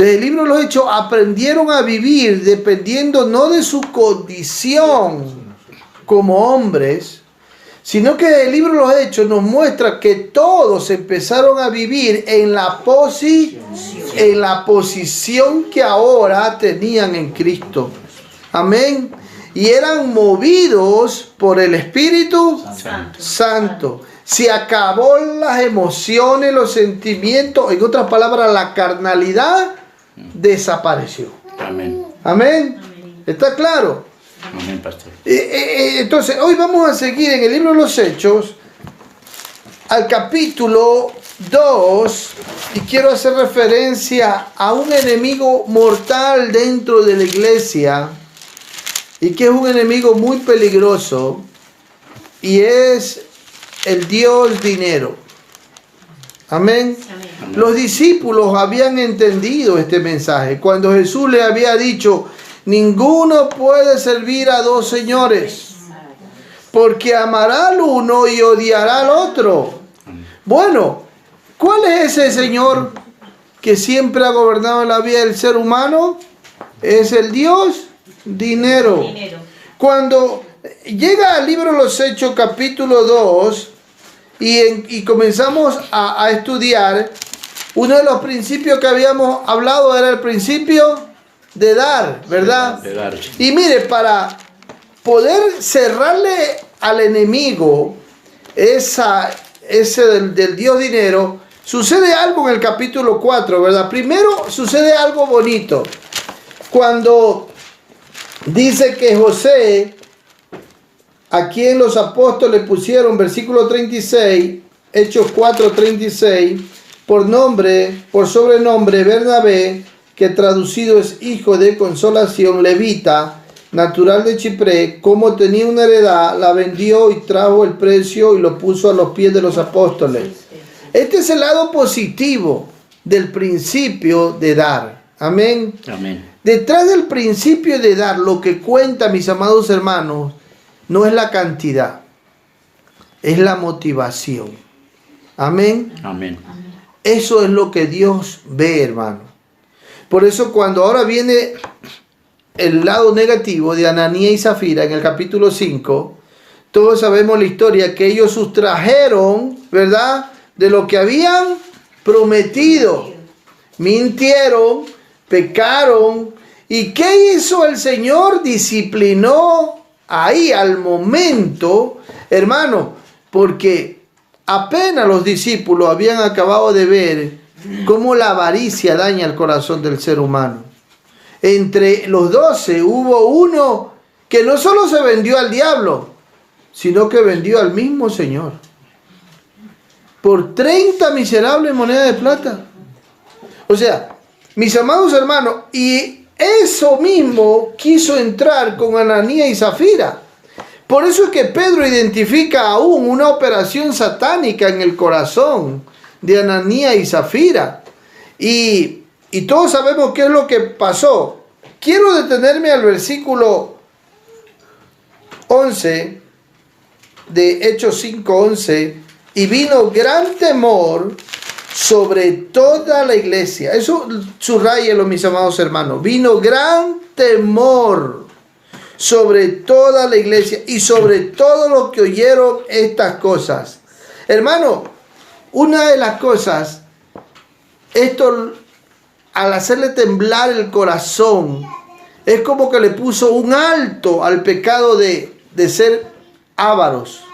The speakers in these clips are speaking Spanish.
Desde el libro de los Hechos aprendieron a vivir dependiendo no de su condición como hombres, sino que el libro de los Hechos nos muestra que todos empezaron a vivir en la posición que ahora tenían en Cristo. Amén. Y eran movidos por el Espíritu Santo. Se acabó las emociones, los sentimientos, en otras palabras, la carnalidad desapareció. Amén. Amén. ¿Está claro? Amén, pastor. Entonces, hoy vamos a seguir en el libro de los Hechos, al capítulo 2, y quiero hacer referencia a un enemigo mortal dentro de la iglesia, y que es un enemigo muy peligroso, y es el Dios dinero. Amén. Amén. Los discípulos habían entendido este mensaje cuando Jesús le había dicho: ninguno puede servir a dos señores, porque amará al uno y odiará al otro. Bueno, ¿cuál es ese señor que siempre ha gobernado la vida del ser humano? Es el Dios dinero. Cuando llega al libro de los Hechos capítulo 2 y comenzamos a estudiar, uno de los principios que habíamos hablado era el principio de dar, ¿verdad? De dar. Y mire, para poder cerrarle al enemigo ese del Dios dinero, sucede algo en el capítulo 4, ¿verdad? Primero sucede algo bonito. Cuando dice que José, a quien los apóstoles pusieron, versículo 36, Hechos 4:36, por sobrenombre Bernabé, que traducido es hijo de consolación, levita, natural de Chipre, como tenía una heredad, la vendió y trajo el precio y lo puso a los pies de los apóstoles. Este es el lado positivo del principio de dar. Amén. Amén. Detrás del principio de dar, lo que cuenta, mis amados hermanos, no es la cantidad, es la motivación. Amén. Amén. Eso es lo que Dios ve, hermano. Por eso cuando ahora viene el lado negativo de Ananías y Zafira en el capítulo 5, todos sabemos la historia, que ellos sustrajeron, ¿verdad?, de lo que habían prometido. Mintieron, pecaron. ¿Y qué hizo el Señor? Disciplinó ahí al momento, hermano, porque apenas los discípulos habían acabado de ver cómo la avaricia daña el corazón del ser humano. Entre los 12 hubo uno que no solo se vendió al diablo, sino que vendió al mismo Señor por 30 miserables monedas de plata. O sea, mis amados hermanos, y eso mismo quiso entrar con Ananías y Zafira. Por eso es que Pedro identifica aún una operación satánica en el corazón de Ananías y Zafira. Y todos sabemos qué es lo que pasó. Quiero detenerme al versículo 11 de Hechos 5:11. Y vino gran temor sobre toda la iglesia. Eso subrayelo, mis amados hermanos. Vino gran temor sobre toda la iglesia y sobre todos los que oyeron estas cosas. Hermano, una de las cosas, esto al hacerle temblar el corazón, es como que le puso un alto al pecado de ser ávaros,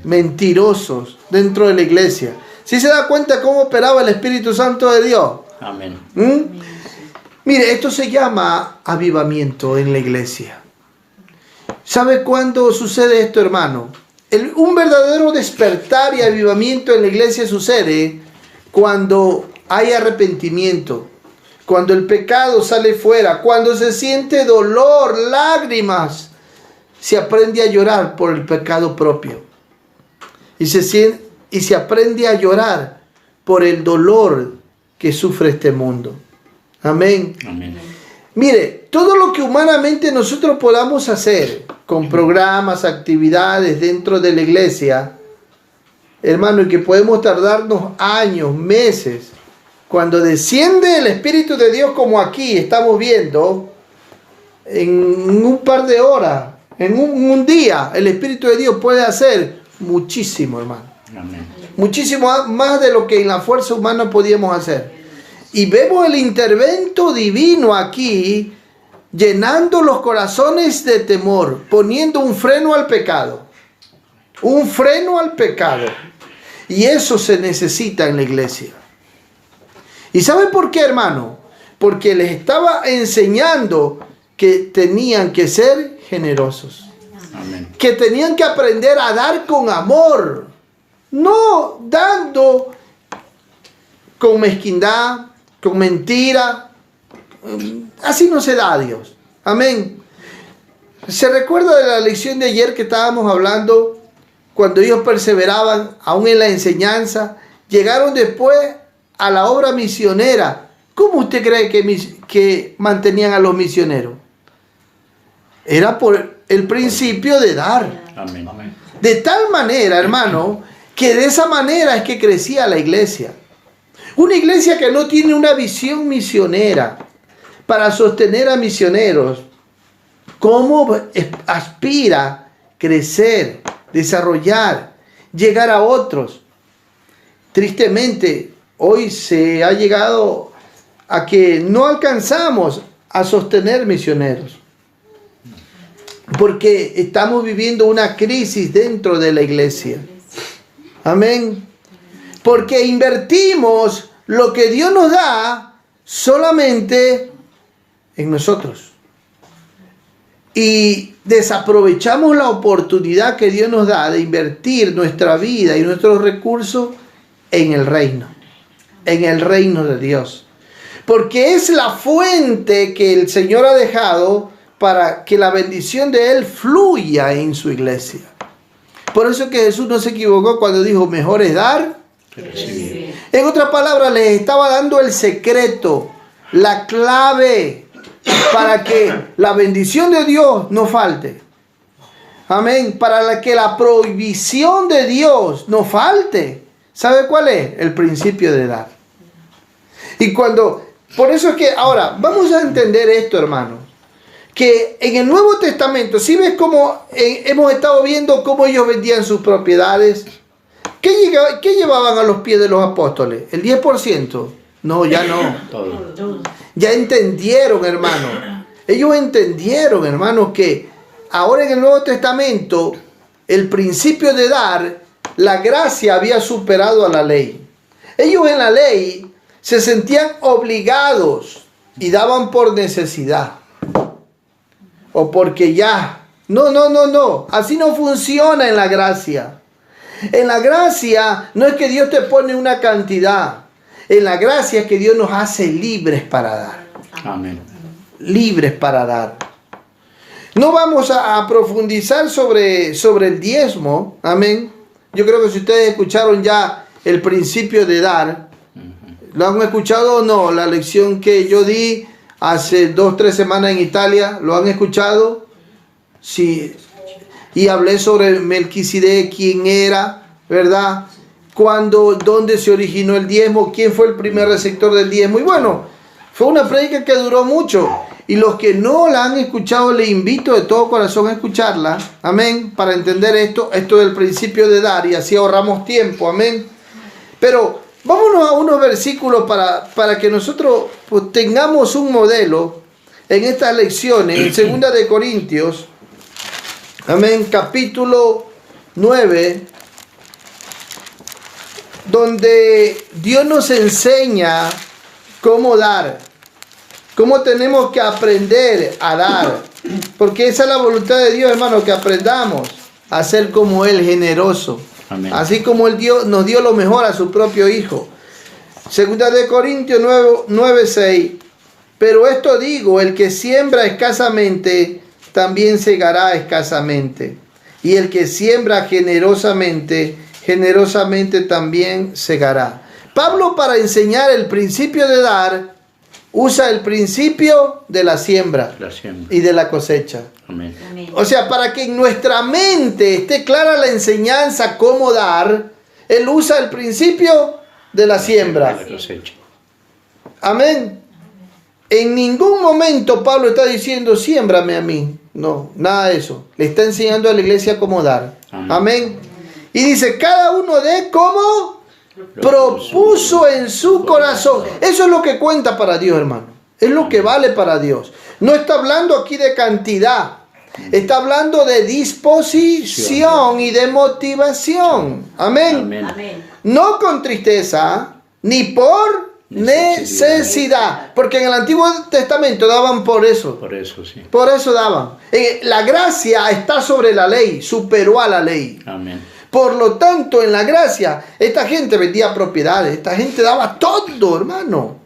mentirosos dentro de la iglesia. ¿Sí se da cuenta cómo operaba el Espíritu Santo de Dios? Amén. Mire, esto se llama avivamiento en la iglesia. ¿Sabe cuándo sucede esto, hermano? Un verdadero despertar y avivamiento en la iglesia sucede cuando hay arrepentimiento, cuando el pecado sale fuera, cuando se siente dolor, lágrimas, se aprende a llorar por el pecado propio. Y se aprende a llorar por el dolor que sufre este mundo. Amén. Amén. Mire, todo lo que humanamente nosotros podamos hacer con programas, actividades dentro de la iglesia, hermano, y que podemos tardarnos años, meses, cuando desciende el Espíritu de Dios como aquí estamos viendo, en un par de horas, en un día, el Espíritu de Dios puede hacer muchísimo, hermano. Amén. Muchísimo más de lo que en la fuerza humana podíamos hacer. Y vemos el intervento divino aquí, llenando los corazones de temor, poniendo un freno al pecado. Un freno al pecado. Y eso se necesita en la iglesia. ¿Y sabe por qué, hermano? Porque les estaba enseñando que tenían que ser generosos. Amén. Que tenían que aprender a dar con amor. No dando con mezquindad, con mentira. Así no se da a Dios. Amén. ¿Se recuerda de la lección de ayer que estábamos hablando? Cuando ellos perseveraban aún en la enseñanza, llegaron después a la obra misionera. ¿Cómo usted cree que mantenían a los misioneros? Era por el principio de dar. Amén. De tal manera, hermano, que de esa manera es que crecía la iglesia. Una iglesia que no tiene una visión misionera para sostener a misioneros. ¿Cómo aspira a crecer, desarrollar, llegar a otros? Tristemente, hoy se ha llegado a que no alcanzamos a sostener misioneros. Porque estamos viviendo una crisis dentro de la iglesia. Amén. Porque invertimos lo que Dios nos da solamente en nosotros. Y desaprovechamos la oportunidad que Dios nos da de invertir nuestra vida y nuestros recursos en el reino. En el reino de Dios. Porque es la fuente que el Señor ha dejado para que la bendición de Él fluya en su iglesia. Por eso que Jesús no se equivocó cuando dijo, mejor es dar que recibir. En otras palabras, les estaba dando el secreto, la clave para que la bendición de Dios no falte. Amén. Para que la provisión de Dios no falte. ¿Sabe cuál es? El principio de dar. Y por eso es que ahora, vamos a entender esto, hermano. Que en el Nuevo Testamento, si ves cómo hemos estado viendo cómo ellos vendían sus propiedades, ¿qué llevaban a los pies de los apóstoles? ¿El 10%? No, ya no. Todo. Ya entendieron, hermano. Ellos entendieron, hermano, que ahora en el Nuevo Testamento, el principio de dar, la gracia había superado a la ley. Ellos en la ley se sentían obligados y daban por necesidad. O porque ya. No. Así no funciona en la gracia. En la gracia no es que Dios te pone una cantidad. En la gracia es que Dios nos hace libres para dar. Amén. Libres para dar. No vamos a profundizar sobre el diezmo. Amén. Yo creo que si ustedes escucharon ya el principio de dar. ¿Lo han escuchado o no? La lección que yo di hace 2-3 semanas en Italia, ¿lo han escuchado? Sí. Y hablé sobre Melquisedec, quién era, ¿verdad? Dónde se originó el diezmo, quién fue el primer receptor del diezmo. Y bueno, fue una prédica que duró mucho. Y los que no la han escuchado, les invito de todo corazón a escucharla. Amén. Para entender esto del principio de dar y así ahorramos tiempo. Amén. Pero vámonos a unos versículos para que nosotros pues, tengamos un modelo en estas lecciones. En 2 de Corintios, amén, capítulo 9, donde Dios nos enseña cómo dar, cómo tenemos que aprender a dar, porque esa es la voluntad de Dios, hermano, que aprendamos a ser como Él, generoso. Amén. Así como Él nos dio lo mejor a su propio Hijo. 2 de Corintios 9:6. Pero esto digo, el que siembra escasamente, también segará escasamente. Y el que siembra generosamente, generosamente también segará. Pablo, para enseñar el principio de dar, usa el principio de la siembra y de la cosecha. Amén. O sea, para que en nuestra mente esté clara la enseñanza cómo dar, él usa el principio de la siembra. La cosecha. Amén. En ningún momento Pablo está diciendo, siémbrame a mí. No, nada de eso. Le está enseñando a la iglesia cómo dar. Amén. Amén. Y dice, cada uno dé como propuso en su corazón. Eso es lo que cuenta para Dios, hermano. Es lo que vale para Dios. No está hablando aquí de cantidad. Está hablando de disposición y de motivación. Amén. Amén. No con tristeza, ni por necesidad. Porque en el Antiguo Testamento daban por eso. Por eso, sí. Por eso daban. La gracia está sobre la ley, superó a la ley. Amén. Por lo tanto, en la gracia, esta gente vendía propiedades, esta gente daba todo, hermano.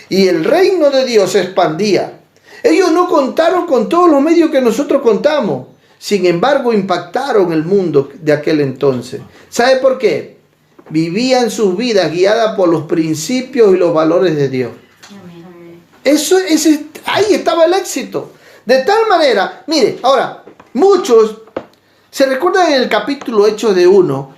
Y el reino de Dios se expandía. Ellos no contaron con todos los medios que nosotros contamos. Sin embargo, impactaron el mundo de aquel entonces. ¿Sabe por qué? Vivían sus vidas guiadas por los principios y los valores de Dios. Ahí estaba el éxito. De tal manera, mire, ahora, muchos se recuerdan en el capítulo Hechos de 1,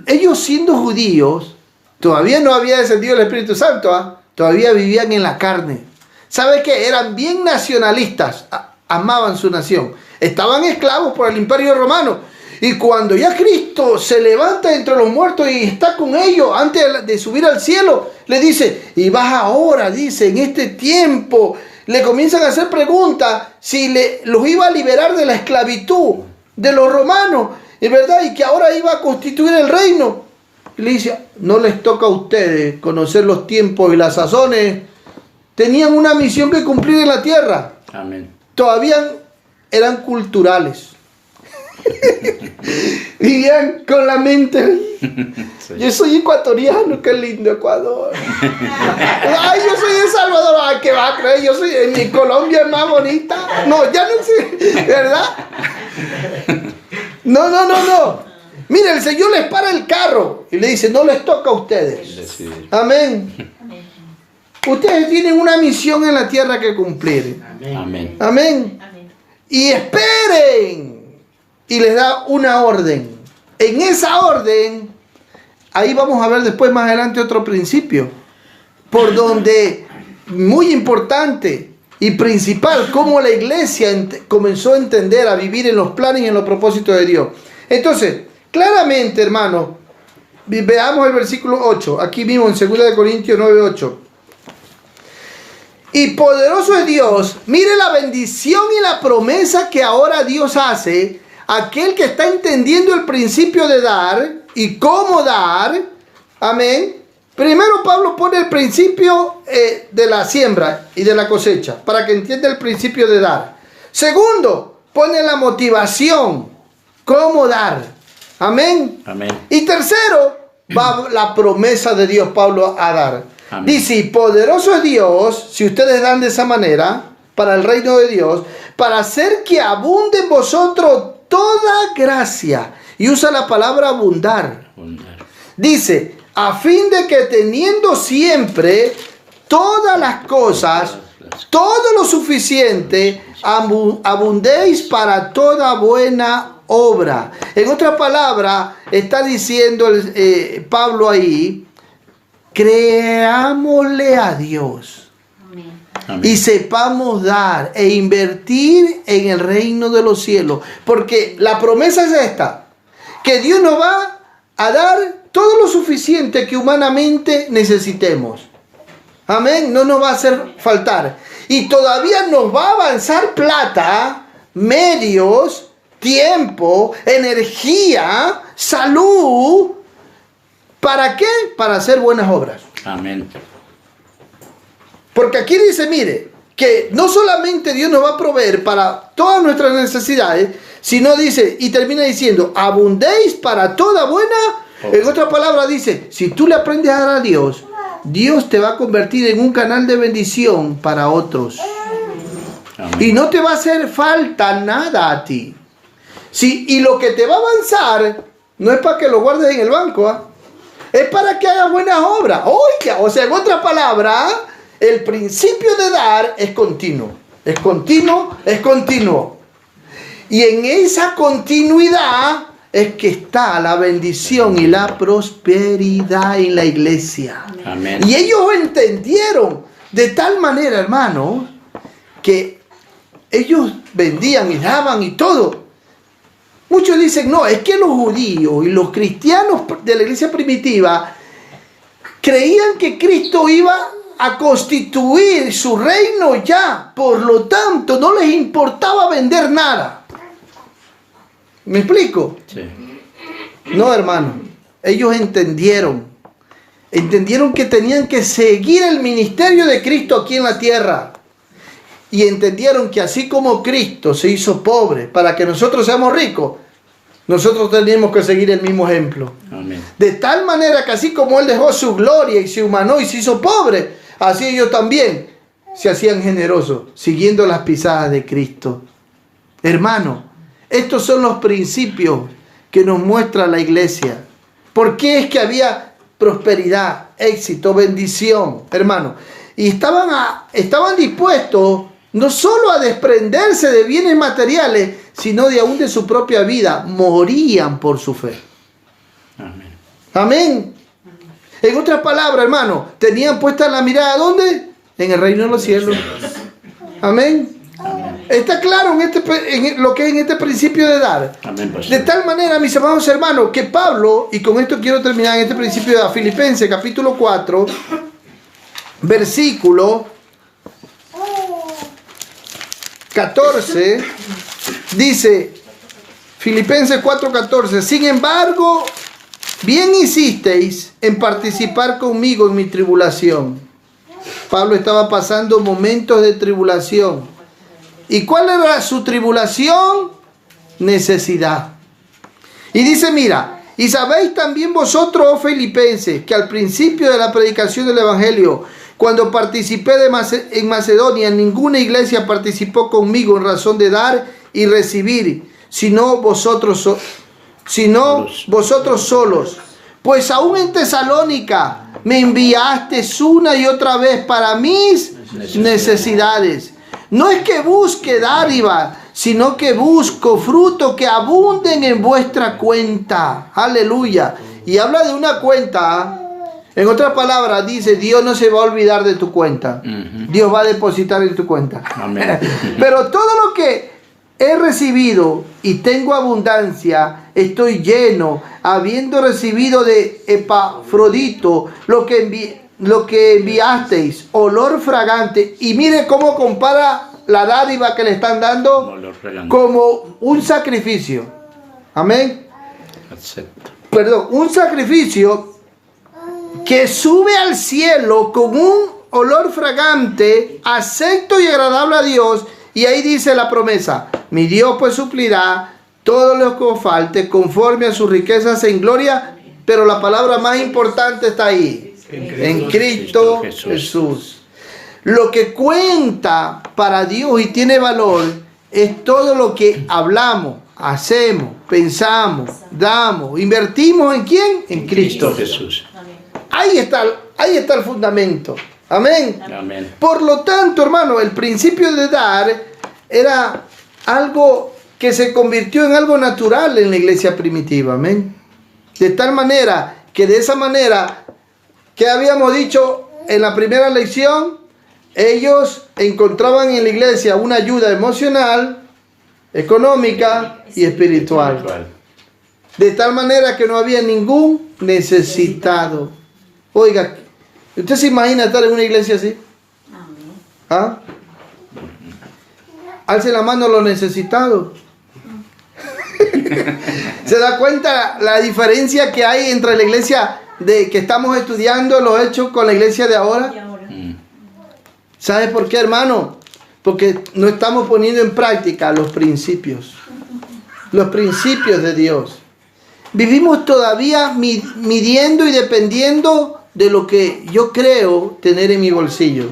ellos siendo judíos, todavía no había descendido el Espíritu Santo, todavía vivían en la carne. ¿Sabe qué? Eran bien nacionalistas, amaban su nación. Estaban esclavos por el Imperio Romano. Y cuando ya Cristo se levanta entre los muertos y está con ellos antes de subir al cielo, le dice, y vas ahora, dice, en este tiempo, le comienzan a hacer preguntas si los iba a liberar de la esclavitud de los romanos, ¿es verdad? Y que ahora iba a constituir el reino. Y le dice, no les toca a ustedes conocer los tiempos y las sazones. Tenían una misión que cumplir en la tierra. Amén. Todavía eran culturales. Vivían con la mente. Sí. Yo soy ecuatoriano, qué lindo Ecuador. Ay, yo soy de Salvador. Ay, ¿qué va a creer? Yo soy en mi Colombia es más bonita. No, ya no sé, ¿verdad? No. Mira, el Señor les para el carro y le dice, no les toca a ustedes. Amén. Ustedes tienen una misión en la tierra que cumplir. Amén. Amén. Y esperen. Y les da una orden. En esa orden, ahí vamos a ver después más adelante otro principio. Por donde, muy importante y principal, cómo la iglesia comenzó a entender, a vivir en los planes y en los propósitos de Dios. Entonces, claramente, hermano, veamos el versículo 8, aquí mismo en 2 Corintios 9:8. Y poderoso es Dios. Mire la bendición y la promesa que ahora Dios hace. Aquel que está entendiendo el principio de dar y cómo dar. Amén. Primero Pablo pone el principio de la siembra y de la cosecha. Para que entienda el principio de dar. Segundo, pone la motivación. Cómo dar. Amén. Amén. Y tercero, va la promesa de Dios Pablo a dar. Amén. Dice, poderoso es Dios, si ustedes dan de esa manera, para el reino de Dios, para hacer que abunde en vosotros toda gracia. Y usa la palabra abundar. Dice, a fin de que teniendo siempre todas las cosas, todo lo suficiente, abundéis para toda buena obra. En otra palabra, está diciendo Pablo ahí, creámosle a Dios. Amén. Y sepamos dar e invertir en el reino de los cielos. Porque la promesa es esta, que Dios nos va a dar todo lo suficiente que humanamente necesitemos. Amén, no nos va a hacer faltar. Y todavía nos va a avanzar plata, medios, tiempo, energía, salud. ¿Para qué? Para hacer buenas obras. Amén. Porque aquí dice, mire, que no solamente Dios nos va a proveer para todas nuestras necesidades, sino dice, y termina diciendo, abundéis para toda buena. En otra palabra dice, si tú le aprendes a dar a Dios, Dios te va a convertir en un canal de bendición para otros. Amén. Y no te va a hacer falta nada a ti. Sí, y lo que te va a avanzar no es para que lo guardes en el banco, es para que hagas buenas obras. Oiga, o sea, en otra palabra, el principio de dar es continuo. Es continuo, es continuo. Y en esa continuidad es que está la bendición y la prosperidad en la iglesia. Amén. Y ellos entendieron de tal manera, hermanos, que ellos vendían y daban y todo. Muchos dicen, no, es que los judíos y los cristianos de la iglesia primitiva creían que Cristo iba a constituir su reino ya. Por lo tanto, no les importaba vender nada. ¿Me explico? Sí. No, hermano. Ellos entendieron que tenían que seguir el ministerio de Cristo aquí en la tierra. Y entendieron que así como Cristo se hizo pobre para que nosotros seamos ricos, nosotros tenemos que seguir el mismo ejemplo. Amén. De tal manera que así como Él dejó su gloria y se humanó y se hizo pobre, así ellos también se hacían generosos, siguiendo las pisadas de Cristo. Hermano, estos son los principios que nos muestra la iglesia. ¿Por qué es que había prosperidad, éxito, bendición, hermano? Y estaban dispuestos no solo a desprenderse de bienes materiales, sino de aún de su propia vida. Morían por su fe. Amén. Amén. En otras palabras, hermano, tenían puesta la mirada ¿dónde? En el reino de los cielos. Amén. Amén. Está claro en lo que es en este principio de dar. Amén, pastor. De tal manera, mis amados hermanos, que Pablo, y con esto quiero terminar en este principio de Filipenses, capítulo 4, versículo 14, dice, Filipenses 4:14, sin embargo, bien hicisteis en participar conmigo en mi tribulación. Pablo estaba pasando momentos de tribulación. ¿Y cuál era su tribulación? Necesidad. Y dice, mira, y sabéis también vosotros, oh filipenses, que al principio de la predicación del evangelio, cuando participé en Macedonia, ninguna iglesia participó conmigo en razón de dar y recibir, sino vosotros solos. Pues aún en Tesalónica me enviasteis una y otra vez para mis necesidades. No es que busque dádiva, sino que busco fruto que abunden en vuestra cuenta. Aleluya. Y habla de una cuenta. En otras palabras, dice, Dios no se va a olvidar de tu cuenta. Dios va a depositar en tu cuenta. Amén. Pero todo lo que he recibido y tengo abundancia, estoy lleno, habiendo recibido de Epafrodito lo que enviasteis, olor fragante. Y mire cómo compara la dádiva que le están dando Olor fragante. como un sacrificio. Amén. Acepto. Perdón, un sacrificio que sube al cielo con un olor fragante, acepto y agradable a Dios. Y ahí dice la promesa, mi Dios pues suplirá todo lo que os falte conforme a sus riquezas en gloria. Pero la palabra más importante está ahí, en Cristo Jesús. Lo que cuenta para Dios y tiene valor es todo lo que hablamos, hacemos, pensamos, damos, invertimos ¿en quién? En Cristo Jesús. Ahí está el fundamento. Amén. Amén. Por lo tanto, hermano, el principio de dar era algo que se convirtió en algo natural en la iglesia primitiva. Amén. De tal manera que de esa manera que habíamos dicho en la primera lección, ellos encontraban en la iglesia una ayuda emocional, económica y espiritual. De tal manera que no había ningún necesitado. Oiga, ¿usted se imagina estar en una iglesia así? ¿Ah? Alce la mano a los necesitados. ¿Se da cuenta la diferencia que hay entre la iglesia de que estamos estudiando los hechos con la iglesia de ahora? ¿Sabe por qué, hermano? Porque no estamos poniendo en práctica los principios de Dios. Vivimos todavía midiendo y dependiendo de lo que yo creo tener en mi bolsillo.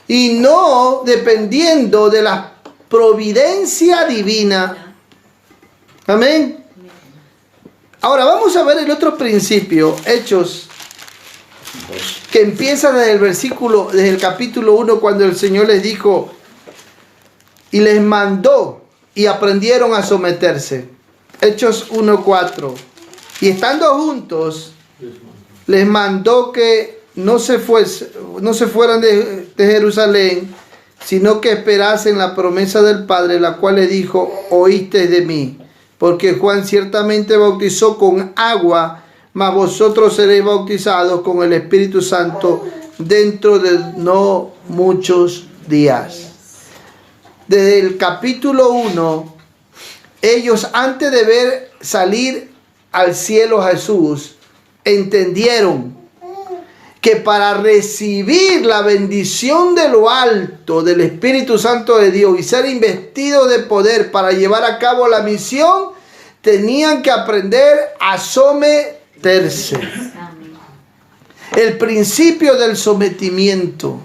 Y no dependiendo de la providencia divina. Amén. Ahora vamos a ver el otro principio, Hechos, que empieza desde el capítulo 1, cuando el Señor les dijo y les mandó y aprendieron a someterse. Hechos 1:4. Y estando juntos, les mandó que no se fueran de Jerusalén, sino que esperasen la promesa del Padre, la cual le dijo: oíste de mí, porque Juan ciertamente bautizó con agua, mas vosotros seréis bautizados con el Espíritu Santo dentro de no muchos días. Desde el capítulo 1, ellos, antes de ver salir al cielo a Jesús, entendieron que para recibir la bendición de lo alto del Espíritu Santo de Dios y ser investidos de poder para llevar a cabo la misión, tenían que aprender a someterse. El principio del sometimiento.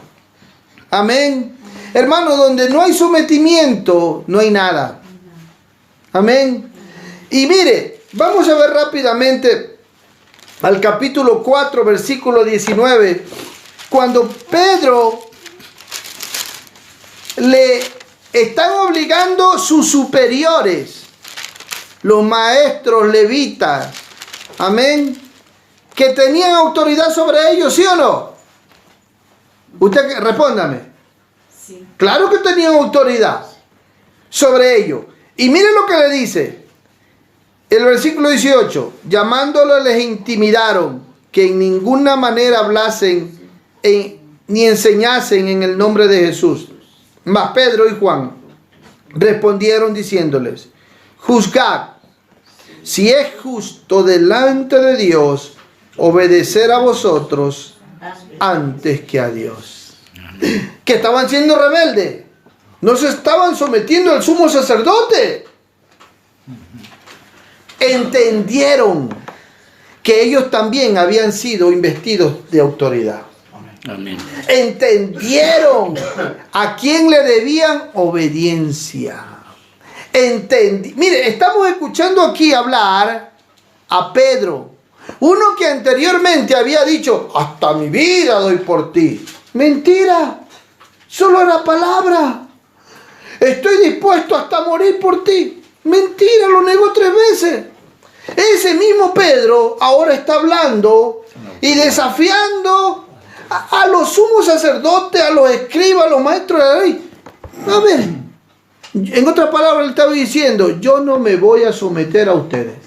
Amén. Hermano, donde no hay sometimiento, no hay nada. Amén. Y mire, vamos a ver rápidamente al capítulo 4, versículo 19. Cuando Pedro le están obligando sus superiores, los maestros levitas, amén, que tenían autoridad sobre ellos, ¿sí o no? Usted respóndame. Sí. Claro que tenían autoridad sobre ellos. Y miren lo que le dice el versículo 18: llamándolo les intimidaron que en ninguna manera hablasen ni enseñasen en el nombre de Jesús. Mas Pedro y Juan respondieron diciéndoles: juzgad si es justo delante de Dios obedecer a vosotros antes que a Dios. Que estaban siendo rebeldes, no se estaban sometiendo al sumo sacerdote. Entendieron que ellos también habían sido investidos de autoridad. Amén. Entendieron a quién le debían obediencia. Mire, estamos escuchando aquí hablar a Pedro, uno que anteriormente había dicho: hasta mi vida doy por ti. Mentira, solo era palabra. Estoy dispuesto hasta morir por ti. Mentira, lo negó 3 veces. Ese mismo Pedro ahora está hablando y desafiando a los sumos sacerdotes, a los escribas, a los maestros de la ley. A ver, en otras palabras, le estaba diciendo: yo no me voy a someter a ustedes.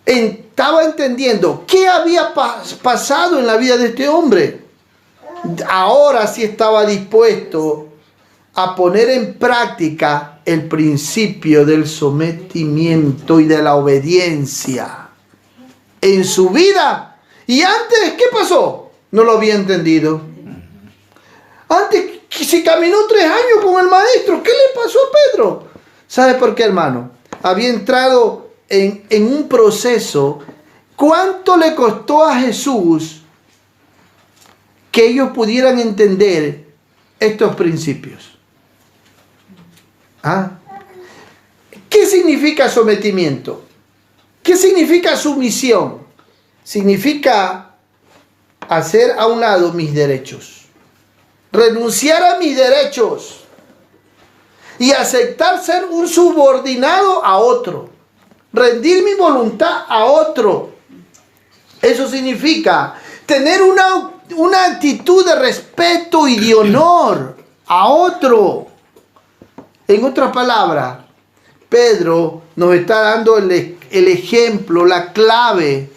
Estaba entendiendo qué había pasado en la vida de este hombre. Ahora sí estaba dispuesto a poner en práctica el principio del sometimiento y de la obediencia en su vida. Y antes, ¿qué pasó? No lo había entendido. Antes, si caminó 3 años con el maestro, ¿qué le pasó a Pedro? ¿Sabe por qué, hermano? Había entrado en un proceso. ¿Cuánto le costó a Jesús que ellos pudieran entender estos principios? ¿Ah? ¿Qué significa sometimiento? ¿Qué significa sumisión? Significa hacer a un lado mis derechos, renunciar a mis derechos y aceptar ser un subordinado a otro, rendir mi voluntad a otro. Eso significa tener una actitud de respeto y de honor a otro. En otras palabras, Pedro nos está dando el ejemplo, la clave,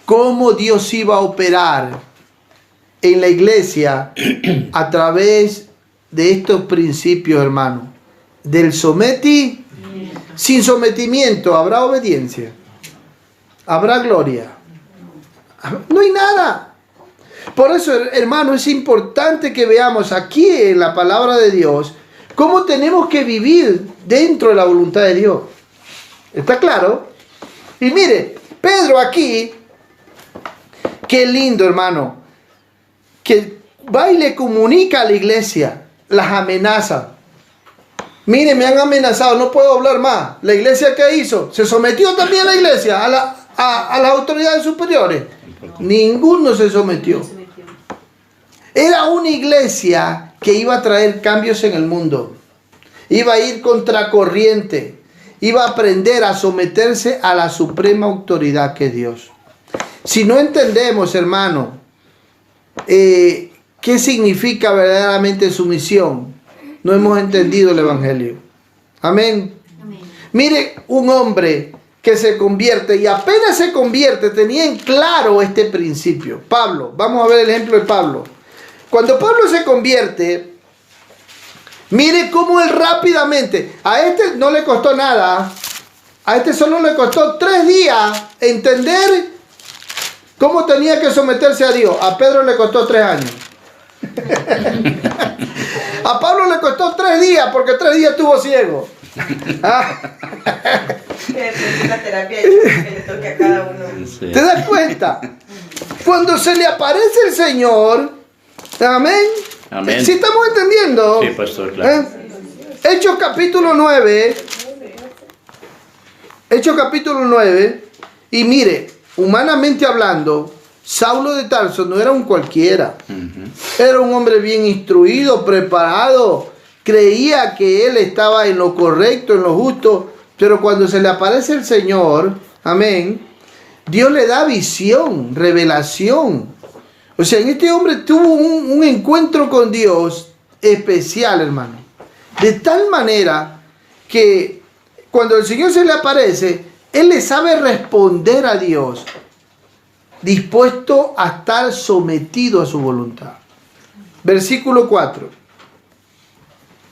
cómo Dios iba a operar en la iglesia a través de estos principios, hermano. Del sin sometimiento habrá obediencia, habrá gloria. No hay nada. Por eso, hermano, es importante que veamos aquí en la palabra de Dios cómo tenemos que vivir dentro de la voluntad de Dios. ¿Está claro? Y mire, Pedro aquí, qué lindo, hermano, que va y le comunica a la iglesia, las amenaza. Mire, me han amenazado, no puedo hablar más. ¿La iglesia qué hizo? ¿Se sometió también la iglesia a las autoridades superiores? Ninguno se sometió. Era una iglesia que iba a traer cambios en el mundo. Iba a ir contracorriente. iba a aprender a someterse a la suprema autoridad que es Dios. Si no entendemos, hermano, qué significa verdaderamente sumisión, no hemos entendido el Evangelio. Amén. Amén. Mire, un hombre que se convierte y apenas se convierte tenía en claro este principio. Pablo, vamos a ver el ejemplo de Pablo. Cuando Pablo se convierte, mire cómo él rápidamente, a este no le costó nada, a este solo le costó 3 días entender cómo tenía que someterse a Dios. A Pedro le costó 3 años. A Pablo le costó 3 días porque 3 días estuvo ciego. La terapia que le toque a cada uno. Sí. ¿Te das cuenta? Cuando se le aparece el Señor, amén. Amén. ¿Sí estamos entendiendo? Sí, pastor, claro. Hechos capítulo 9. Hechos capítulo 9. Y mire, humanamente hablando, Saulo de Tarso no era un cualquiera. Era un hombre bien instruido, preparado. Creía que él estaba en lo correcto, en lo justo. Pero cuando se le aparece el Señor, amén, Dios le da visión, revelación. O sea, este hombre tuvo un encuentro con Dios especial, hermano. De tal manera que cuando el Señor se le aparece, él le sabe responder a Dios, dispuesto a estar sometido a su voluntad. Versículo 4.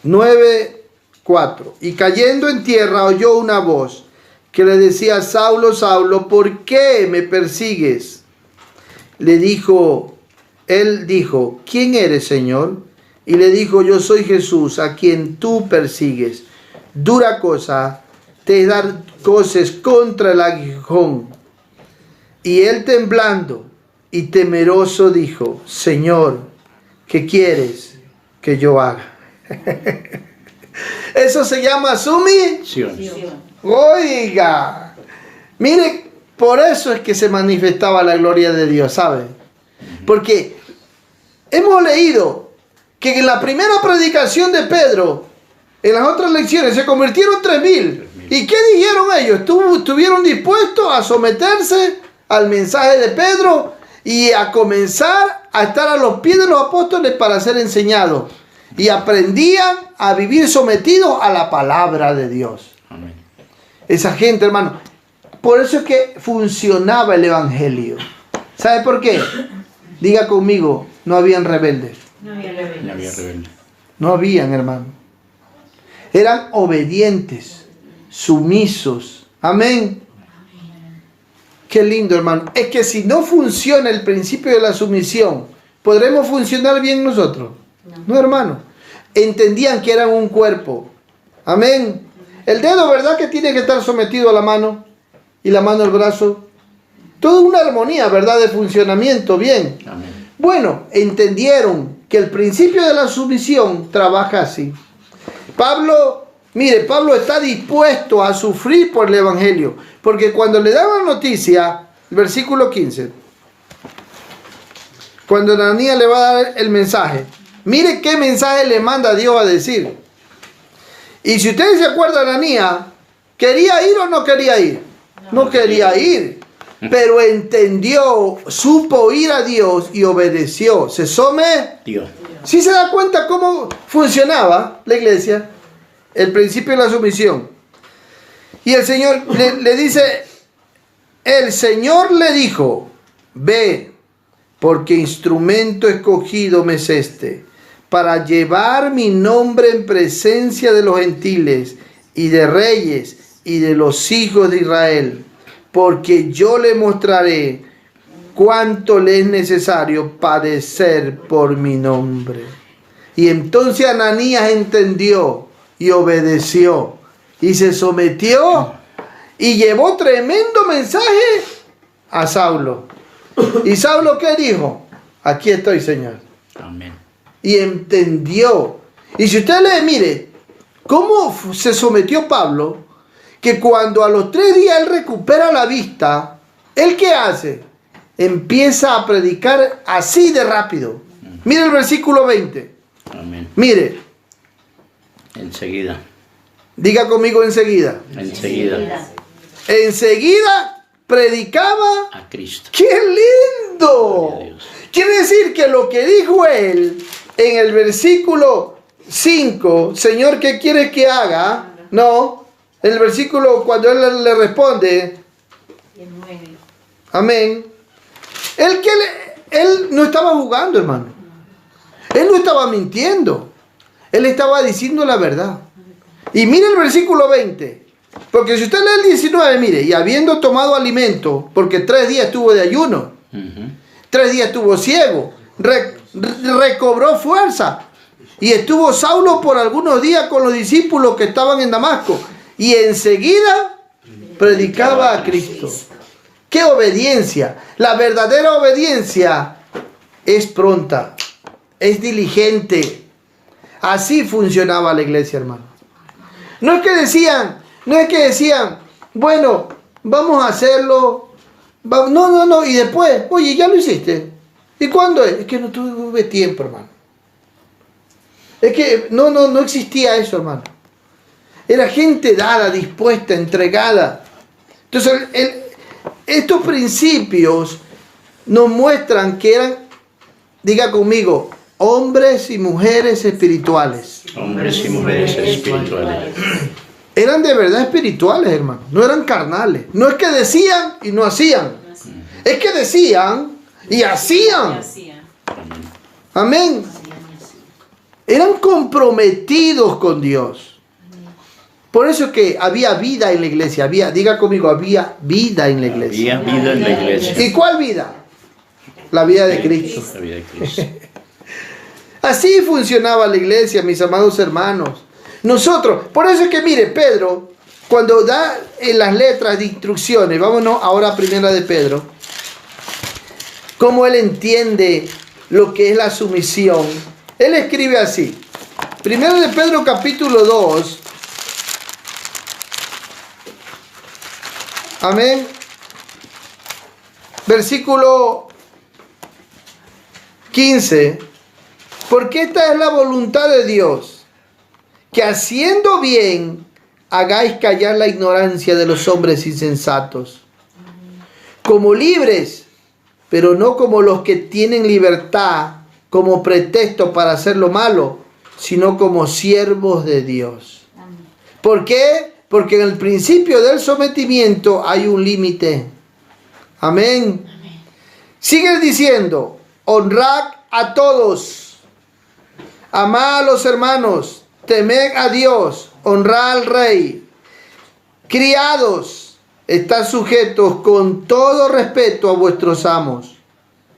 9:4. Y cayendo en tierra oyó una voz que le decía: Saulo, Saulo, ¿por qué me persigues? Él dijo, ¿quién eres, Señor? Y le dijo: yo soy Jesús, a quien tú persigues. Dura cosa te es dar coces contra el aguijón. Y él, temblando y temeroso, dijo: Señor, ¿qué quieres que yo haga? Eso se llama sumisión. Oiga, mire, por eso es que se manifestaba la gloria de Dios, ¿sabe? Porque hemos leído que en la primera predicación de Pedro, en las otras lecciones, se convirtieron 3,000. ¿Y qué dijeron ellos? Estuvieron dispuestos a someterse al mensaje de Pedro y a comenzar a estar a los pies de los apóstoles para ser enseñados. Y aprendían a vivir sometidos a la palabra de Dios. Amén. Esa gente, hermano. Por eso es que funcionaba el Evangelio. ¿Sabe por qué? Diga conmigo, no habían rebeldes. No había rebeldes. No había rebelde. No habían, hermano. Eran obedientes, sumisos. Amén. Qué lindo, hermano. Es que si no funciona el principio de la sumisión, ¿podremos funcionar bien nosotros? No, hermano. Entendían que eran un cuerpo. Amén. El dedo, ¿verdad que tiene que estar sometido a la mano? Y la mano al brazo. Toda una armonía, ¿verdad? De funcionamiento. Bien. Amén. Bueno, entendieron que el principio de la sumisión trabaja así. Pablo está dispuesto a sufrir por el Evangelio. Porque cuando le daban noticia, versículo 15. Cuando Ananías le va a dar el mensaje. Mire qué mensaje le manda Dios a decir. Y si ustedes se acuerdan, Ananías, ¿quería ir o no quería ir? No quería ir. Pero entendió, supo ir a Dios y obedeció. Se sometió. Dios. ¿Sí se da cuenta cómo funcionaba la iglesia? El principio de la sumisión. Y el Señor le dice, el Señor le dijo, ve, porque instrumento escogido me es este, para llevar mi nombre en presencia de los gentiles y de reyes y de los hijos de Israel, porque yo le mostraré cuánto le es necesario padecer por mi nombre. Y entonces Ananías entendió y obedeció y se sometió y llevó tremendo mensaje a Saulo. ¿Y Saulo qué dijo? Aquí estoy, Señor. Amén. Y entendió. Y si usted lee, mire, cómo se sometió Pablo, que cuando a los 3 días él recupera la vista, ¿él qué hace? Empieza a predicar así de rápido. Mire el versículo 20. Amén. Mire. Enseguida. Diga conmigo enseguida. Enseguida. Enseguida predicaba. A Cristo. ¡Qué lindo! Gloria a Dios. Quiere decir que lo que dijo él en el versículo 5, Señor, ¿qué quieres que haga? No, en el versículo cuando él le responde, amén. Él no estaba jugando, hermano. Él no estaba mintiendo. Él estaba diciendo la verdad. Y mire el versículo 20. Porque si usted lee el 19, mire, y habiendo tomado alimento, porque 3 días estuvo de ayuno, 3 días estuvo ciego, recobró fuerza, y estuvo Saulo por algunos días con los discípulos que estaban en Damasco, y enseguida predicaba a Cristo. ¡Qué obediencia! La verdadera obediencia es pronta, es diligente. Así funcionaba la iglesia, hermano. No es que decían, bueno, vamos a hacerlo. No, y después, oye, ya lo hiciste. ¿Y cuándo es? Es que no tuve tiempo, hermano. Es que no existía eso, hermano. Era gente dada, dispuesta, entregada. Entonces, estos principios nos muestran que eran, diga conmigo, hombres y mujeres espirituales. Hombres y mujeres espirituales. Eran de verdad espirituales, hermano. No eran carnales. No es que decían y no hacían. Es que decían y hacían. Amén. Eran comprometidos con Dios. Por eso es que había vida en la iglesia. Diga conmigo, había vida en la iglesia. Había vida en la iglesia. ¿Y cuál vida? La vida de Cristo. La vida de Cristo. Así funcionaba la iglesia, mis amados hermanos. Nosotros, por eso es que mire, Pedro, cuando da en las letras de instrucciones, vámonos ahora a primera de Pedro, cómo él entiende lo que es la sumisión. Él escribe así, primera de Pedro capítulo 2, amén, versículo 15, porque esta es la voluntad de Dios, que haciendo bien hagáis callar la ignorancia de los hombres insensatos, como libres, pero no como los que tienen libertad como pretexto para hacer lo malo, sino como siervos de Dios. ¿Por qué? Porque en el principio del sometimiento hay un límite. Amén. Sigue diciendo, honrad a todos, amad a los hermanos, temed a Dios, honrad al rey. Criados, estad sujetos con todo respeto a vuestros amos.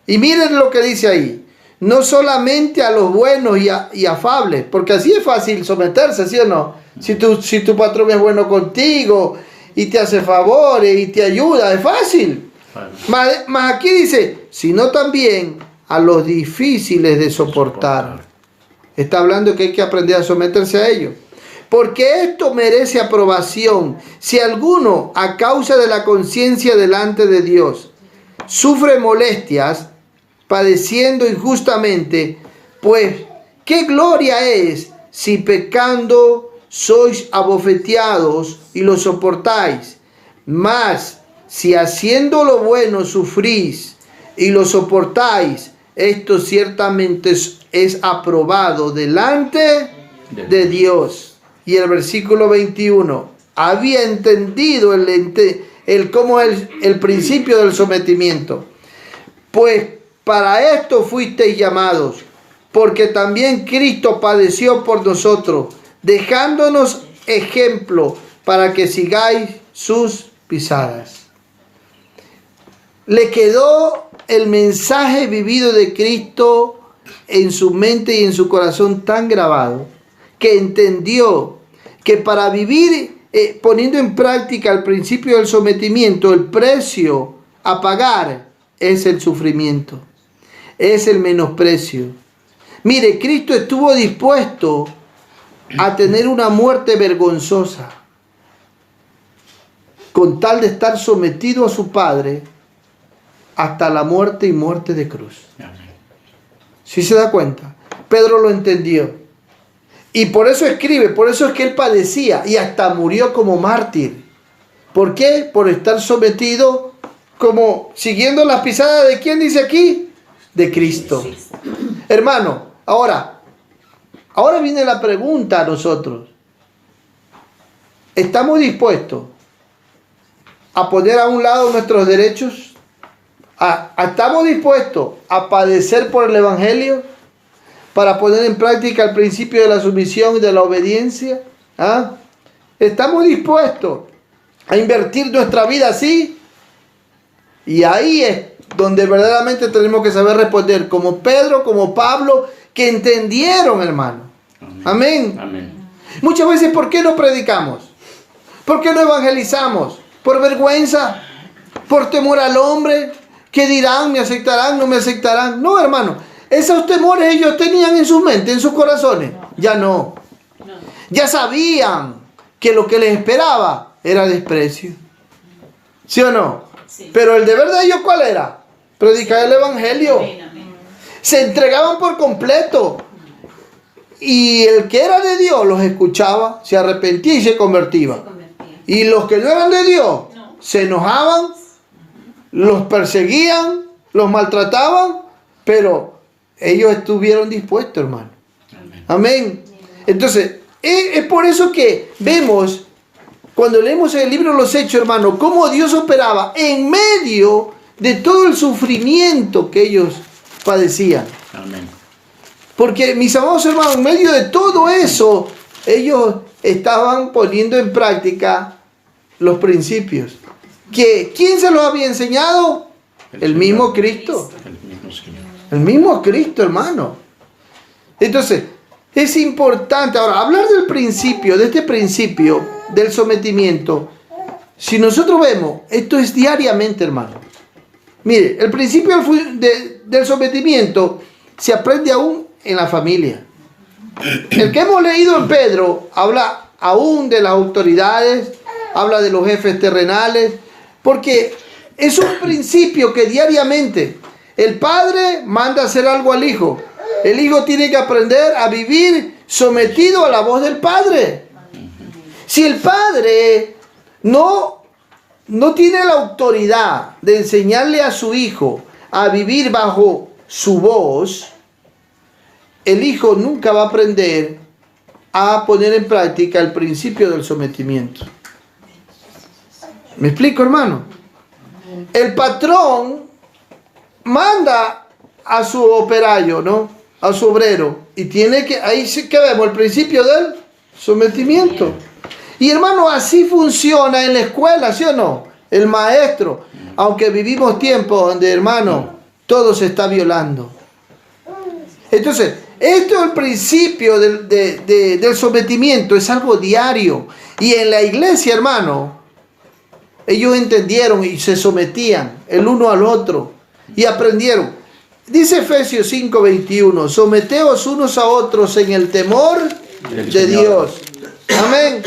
Y miren lo que dice ahí. No solamente a los buenos y afables, porque así es fácil someterse, ¿sí o no? Si tu patrón es bueno contigo y te hace favores y te ayuda, es fácil. Mas aquí dice, sino también a los difíciles de soportar. Está hablando que hay que aprender a someterse a ellos. Porque esto merece aprobación. Si alguno, a causa de la conciencia delante de Dios, sufre molestias, padeciendo injustamente, pues, ¿qué gloria es si pecando sois abofeteados y lo soportáis? Mas, si haciendo lo bueno sufrís y lo soportáis, esto ciertamente es aprobado delante de Dios. Y el versículo 21, había entendido cómo es el principio del sometimiento. Pues para esto fuisteis llamados, porque también Cristo padeció por nosotros, dejándonos ejemplo para que sigáis sus pisadas. Le quedó el mensaje vivido de Cristo en su mente y en su corazón tan grabado, que entendió que para vivir poniendo en práctica el principio del sometimiento, el precio a pagar es el sufrimiento, es el menosprecio. Mire, Cristo estuvo dispuesto a tener una muerte vergonzosa con tal de estar sometido a su Padre hasta la muerte y muerte de cruz. ¿Sí se da cuenta? Pedro lo entendió. Y por eso escribe, por eso es que él padecía y hasta murió como mártir. ¿Por qué? Por estar sometido como siguiendo las pisadas de ¿quién dice aquí? De Cristo. Hermano, ahora viene la pregunta a nosotros. ¿Estamos dispuestos a poner a un lado nuestros derechos? ¿Estamos dispuestos a padecer por el Evangelio para poner en práctica el principio de la sumisión y de la obediencia? ¿Estamos dispuestos a invertir nuestra vida así? Y ahí es donde verdaderamente tenemos que saber responder, como Pedro, como Pablo, que entendieron, hermano. Amén. Amén. Muchas veces, ¿por qué no predicamos? ¿Por qué no evangelizamos? ¿Por vergüenza? ¿Por temor al hombre? ¿Qué dirán? ¿Me aceptarán? ¿No me aceptarán? No, hermano. Esos temores ellos tenían en sus mentes, en sus corazones. Ya no. Ya sabían que lo que les esperaba era desprecio. ¿Sí o no? Sí. Pero el deber de ellos, ¿cuál era? Predicar el Evangelio. Se entregaban por completo. Y el que era de Dios los escuchaba, se arrepentía y se convertía. Y los que no eran de Dios se enojaban, los perseguían, los maltrataban, pero ellos estuvieron dispuestos, hermano. Amén. Entonces, es por eso que vemos, cuando leemos el libro de los Hechos, hermano, cómo Dios operaba en medio de todo el sufrimiento que ellos padecían. Amén. Porque, mis amados hermanos, en medio de todo eso, ellos estaban poniendo en práctica los principios. ¿Quién se los había enseñado? El mismo Cristo. El mismo Señor. El mismo Cristo, hermano. Entonces, es importante ahora hablar del principio, de este principio del sometimiento. Si nosotros vemos, esto es diariamente, hermano. Mire, el principio del sometimiento se aprende aún en la familia. El que hemos leído en Pedro habla aún de las autoridades, habla de los jefes terrenales, porque es un principio que diariamente el padre manda hacer algo al hijo. El hijo tiene que aprender a vivir sometido a la voz del padre. Si el padre no tiene la autoridad de enseñarle a su hijo a vivir bajo su voz, el hijo nunca va a aprender a poner en práctica el principio del sometimiento. ¿Me explico, hermano? El patrón manda a su operario, ¿no? A su obrero. Y tiene que, ahí sí que vemos el principio del sometimiento. Y hermano, así funciona en la escuela, ¿sí o no? El maestro, aunque vivimos tiempos donde, hermano, todo se está violando. Entonces, esto es el principio del sometimiento, es algo diario. Y en la iglesia, hermano, ellos entendieron y se sometían el uno al otro y aprendieron. Dice Efesios 5:21, someteos unos a otros en el temor de Dios. Amén.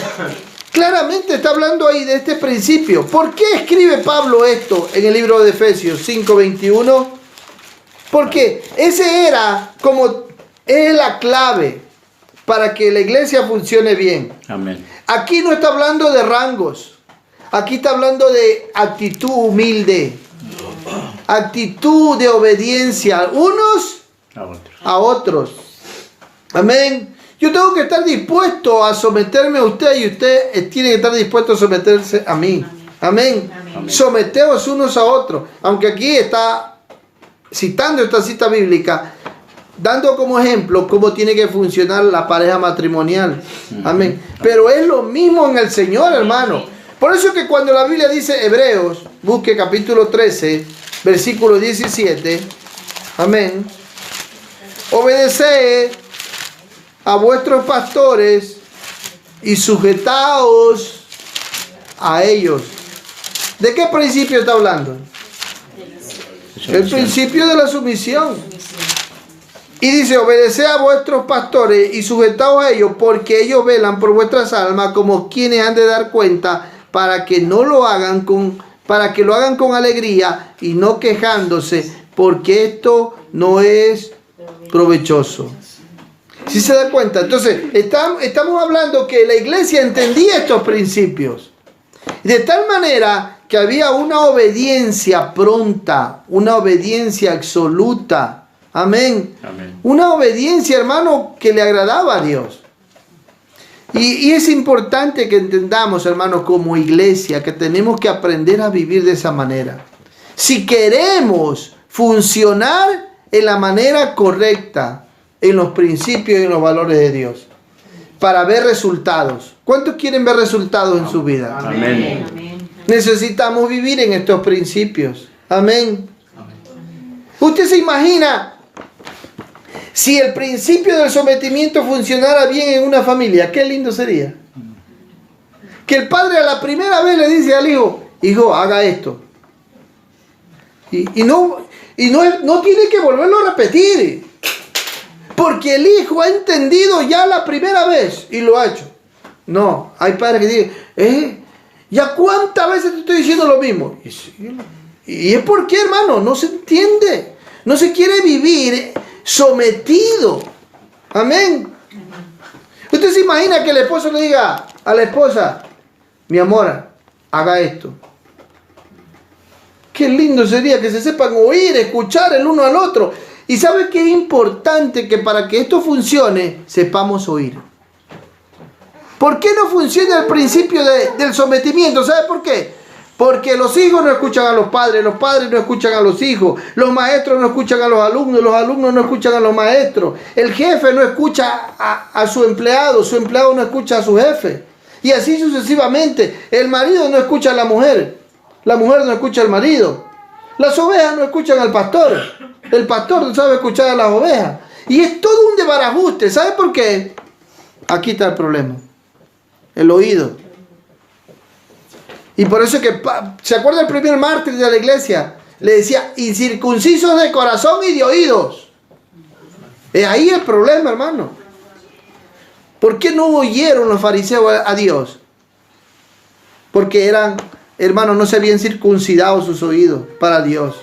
Claramente está hablando ahí de este principio. ¿Por qué escribe Pablo esto en el libro de Efesios 5:21? Porque ese era como es la clave para que la iglesia funcione bien. Amén. Aquí no está hablando de rangos. Aquí está hablando de actitud humilde. Actitud de obediencia unos a otros. Amén. Yo tengo que estar dispuesto a someterme a usted y usted tiene que estar dispuesto a someterse a mí. Amén. Amén. Someteos unos a otros. Aunque aquí está citando esta cita bíblica, dando como ejemplo cómo tiene que funcionar la pareja matrimonial. Amén. Pero es lo mismo en el Señor, hermano. Por eso que cuando la Biblia dice Hebreos, busque capítulo 13, versículo 17. Amén. Obedeced a vuestros pastores y sujetaos a ellos. ¿De qué principio está hablando? El principio de la sumisión. Y dice, obedeced a vuestros pastores y sujetaos a ellos, porque ellos velan por vuestras almas como quienes han de dar cuenta, para que lo hagan con alegría y no quejándose, porque esto no es provechoso. ¿Sí se da cuenta? Entonces, estamos hablando que la iglesia entendía estos principios. De tal manera que había una obediencia pronta, una obediencia absoluta. Amén. Amén. Una obediencia, hermano, que le agradaba a Dios. Y es importante que entendamos, hermano, como iglesia, que tenemos que aprender a vivir de esa manera. Si queremos funcionar en la manera correcta, en los principios y en los valores de Dios, para ver resultados. ¿Cuántos quieren ver resultados en su vida? Amén. Necesitamos vivir en estos principios. Amén. ¿Usted se imagina si el principio del sometimiento funcionara bien en una familia? Qué lindo sería. Que el padre a la primera vez le dice al hijo, hijo, haga esto. Y no tiene que volverlo a repetir. Porque el hijo ha entendido ya la primera vez y lo ha hecho. No, hay padres que dicen, ¿ya cuántas veces te estoy diciendo lo mismo? Y es porque, hermano, no se entiende. No se quiere vivir sometido. Amén. Usted se imagina que el esposo le diga a la esposa, mi amor, haga esto. Qué lindo sería que se sepan oír, escuchar el uno al otro. Y ¿sabe qué es importante? Que para que esto funcione, sepamos oír. ¿Por qué no funciona el principio del sometimiento? ¿Sabe por qué? Porque los hijos no escuchan a los padres no escuchan a los hijos, los maestros no escuchan a los alumnos no escuchan a los maestros, el jefe no escucha a su empleado no escucha a su jefe. Y así sucesivamente, el marido no escucha a la mujer no escucha al marido, las ovejas no escuchan al pastor, el pastor no sabe escuchar a las ovejas. Y es todo un desbarajuste. ¿Sabe por qué? Aquí está el problema. El oído. Y por eso es que, ¿se acuerda el primer mártir de la iglesia? Le decía, incircuncisos de corazón y de oídos. Es ahí el problema, hermano. ¿Por qué no oyeron los fariseos a Dios? Porque eran, hermanos, no se habían circuncidado sus oídos para Dios.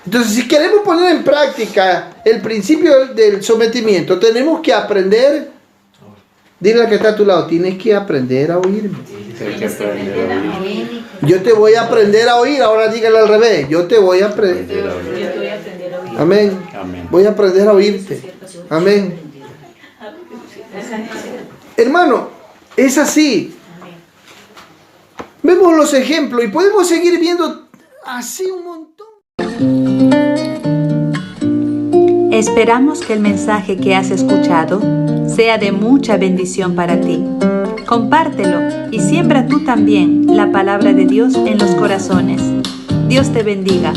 Entonces, si queremos poner en práctica el principio del sometimiento, tenemos que aprender. Dile al que está a tu lado, tienes que aprender a oírme. Yo te voy a aprender a oír. Ahora dígale al revés, yo te voy a aprender a oír. Amén. Amén. Voy a aprender a oírte. Amén. Hermano, es así. Vemos los ejemplos y podemos seguir viendo así un montón. Esperamos que el mensaje que has escuchado sea de mucha bendición para ti. Compártelo y siembra tú también la palabra de Dios en los corazones. Dios te bendiga.